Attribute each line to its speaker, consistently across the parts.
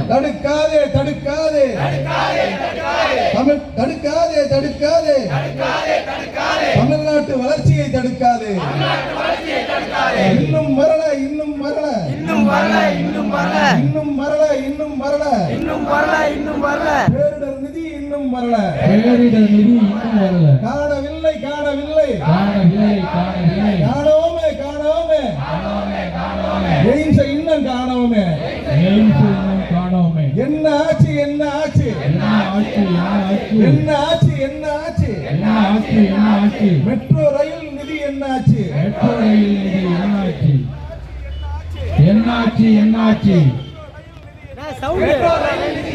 Speaker 1: தடுக்காதே தடுக்காதே தமிழ் தடுக்காதே தடுக்காதே தமிழ்நாட்டு வளர்ச்சியை தடுக்காதே. இன்னும் மரல இன்னும் மரல
Speaker 2: இன்னும் வரல இன்னும் வரல
Speaker 1: இன்னும் மரல இன்னும் மரல
Speaker 2: இன்னும் வரல இன்னும் வரல
Speaker 1: பேரிடர் நிதி இன்னும் மரல
Speaker 3: பேரிடர் நிதி இன்னும் வரல.
Speaker 1: காணவில்லை காணவில்லை
Speaker 3: காணவில்லை காணவில்லை
Speaker 1: காணோமே காணோமே எய்ம்ஸை இன்னும் காணோமே.
Speaker 3: எய்ம்ஸ் இன்னும் காணோமே.
Speaker 1: என்ன ஆச்சு என்ன ஆச்சு
Speaker 3: என்ன ஆட்சி
Speaker 1: என்ன ஆச்சு என்ன ஆச்சு
Speaker 3: என்ன ஆட்சி என்ன ஆட்சி
Speaker 1: மெட்ரோ ரயில் நிதி என்ன ஆச்சு
Speaker 3: மெட்ரோ ரயில் நிதி என்ன ஆட்சி என்னாச்சு என்னாச்சு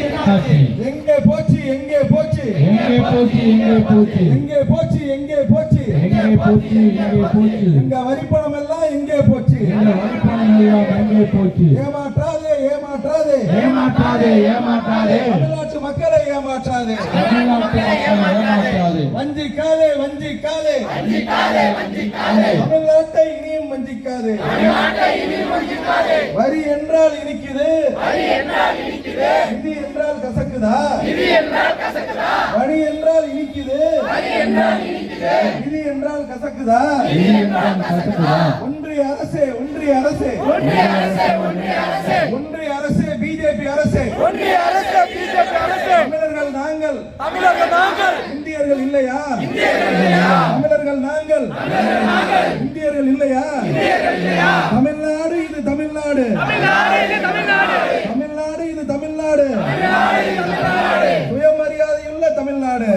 Speaker 3: என்னாச்சு
Speaker 1: எங்கே போச்சு எங்கே போச்சு
Speaker 3: எங்கே போச்சு எங்கே போச்சு
Speaker 1: எங்கே போச்சு எங்கே போச்சு
Speaker 3: எங்கே போச்சு எங்கே போச்சு
Speaker 1: எங்க வரிப்பணம் எல்லாம் எங்கே போச்சு
Speaker 3: எங்க வரிப்பணம் எல்லாம் எங்கே போச்சு
Speaker 1: ஏமாற்றாதே ஏமாற்றாதே
Speaker 3: ஏமாற்றாதே ஏமாற்றாதே
Speaker 1: தமிழ்நாட்டு மக்களை ஏமாற்றாதே
Speaker 3: தமிழ்நாட்டு மக்களை ஏமாற்றாதே
Speaker 1: வஞ்சிக்காதே வஞ்சிக்காதே தமிழ்நாட்டை இனியும் வஞ்சிக்காதே. வரி என்றால் இனிக்குது நிதி என்றால் கசக்குதா வரி என்றால் இனிக்குது நிதி என்றால் கசக்குதா. ஒன்றிய அரசே ஒன்றிய அரசே ஒன்றிய அரசே பிஜேபி அரசே தமிழர்கள் நாங்கள் இந்தியர்கள் இல்லையா தமிழர்கள் நாங்கள் இந்தியர்கள் இல்லையா. தமிழ்நாடு இது தமிழ்நாடு தமிழ்நாடு இது தமிழ்நாடு சுயமரியாதையுள்ள தமிழ்நாடு.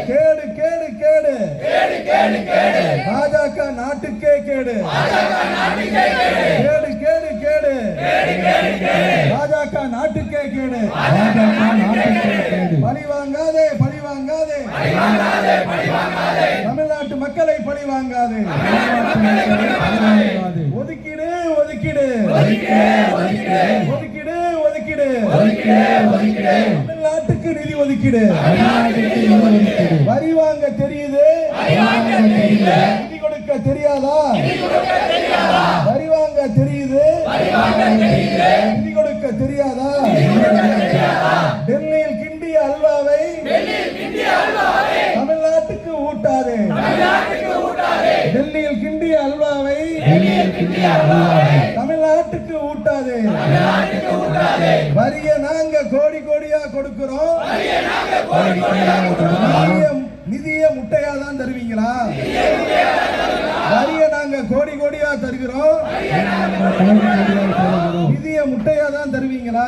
Speaker 1: கேடு கேடு கேடு பாஜக நாட்டுக்கே கேடு கேடு கேடு கேடு பாஜக நாட்டுக்கே கேடு. பழி வாங்காதே பழி வாங்காதே தமிழ்நாட்டு மக்களை பழி வாங்காதே. ஒதுக்கீடு ஒதுக்கீடு ஒதுக்கீடு ஒதுக்கீடு தமிழ்நாட்டுக்கு நிதி ஒதுக்கீடு. வரி வாங்க தெரியுது நிதி கொடுக்க தெரியாதா வரி வாங்க தெரியுது நிதி கொடுக்க தெரியாதா. டெல்லியில் கிண்டிய அல்வாவை தமிழ்நாட்டுக்கு ஊட்டாதே டெல்லியில் கிண்டிய அல்வாவை தமிழ்நாட்டுக்கு ஊட்டாதே. வரிய நாங்க கோடி கோடியா கொடுக்கிறோம் நிதிய முட்டையா தான் தருவீங்களா வரிய நாங்க கோடி கோடியா தருகிறோம் நிதிய முட்டையா தான் தருவீங்களா.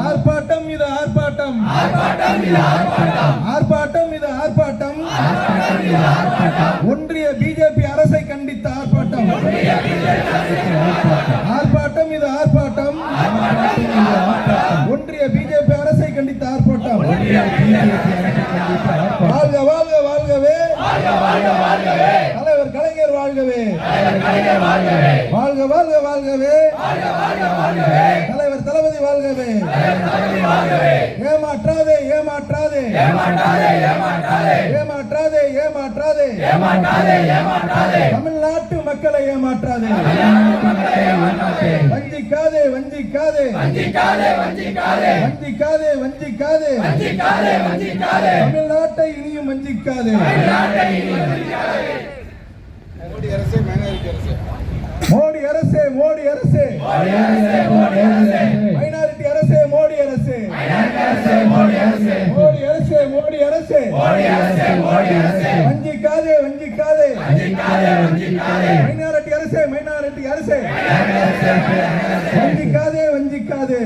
Speaker 1: ஆர்ப்பாட்டம் இது ஆர்ப்பாட்டம் ஆர்ப்பாட்டம் இது ஆர்ப்பாட்டம் ஒன்றிய பிஜேபி அரசை கண்டித்த ஆர்ப்பாட்டம் ஆர்ப்பாட்டம் இது ஆர்ப்பாட்டம் ஒன்றிய பிஜேபி அரசை கண்டித்த ஆர்ப்பாட்டம். வாழ்க வாழ்க வாழ்கவே தலைவர் கலைஞர் வாழ்கவே வாழ்க வாழ்க வாழ்கவே தலைவர் தளபதி வாழ்கவே. ஏமாற்றாதே ஏமாற்றாதே ஏமாற்றாதே ஏமாற்றாதே தமிழ்நாட்டு மக்களை ஏமாற்றாதே. வஞ்சிக்காதே வஞ்சிக்காதே வஞ்சிக்காதே வஞ்சிக்காதே தமிழ்நாட்டை இனியும் வஞ்சிக்காதே. மோடி அரசே மோடி அரசே மைனாரிட்டி அரசே மோடி அரசே மோடி அரசே மோடி அரசே வஞ்சிக்காதே வஞ்சிக்காதே மைனாரிட்டி அரசே வஞ்சிக்காதே வஞ்சிக்காதே.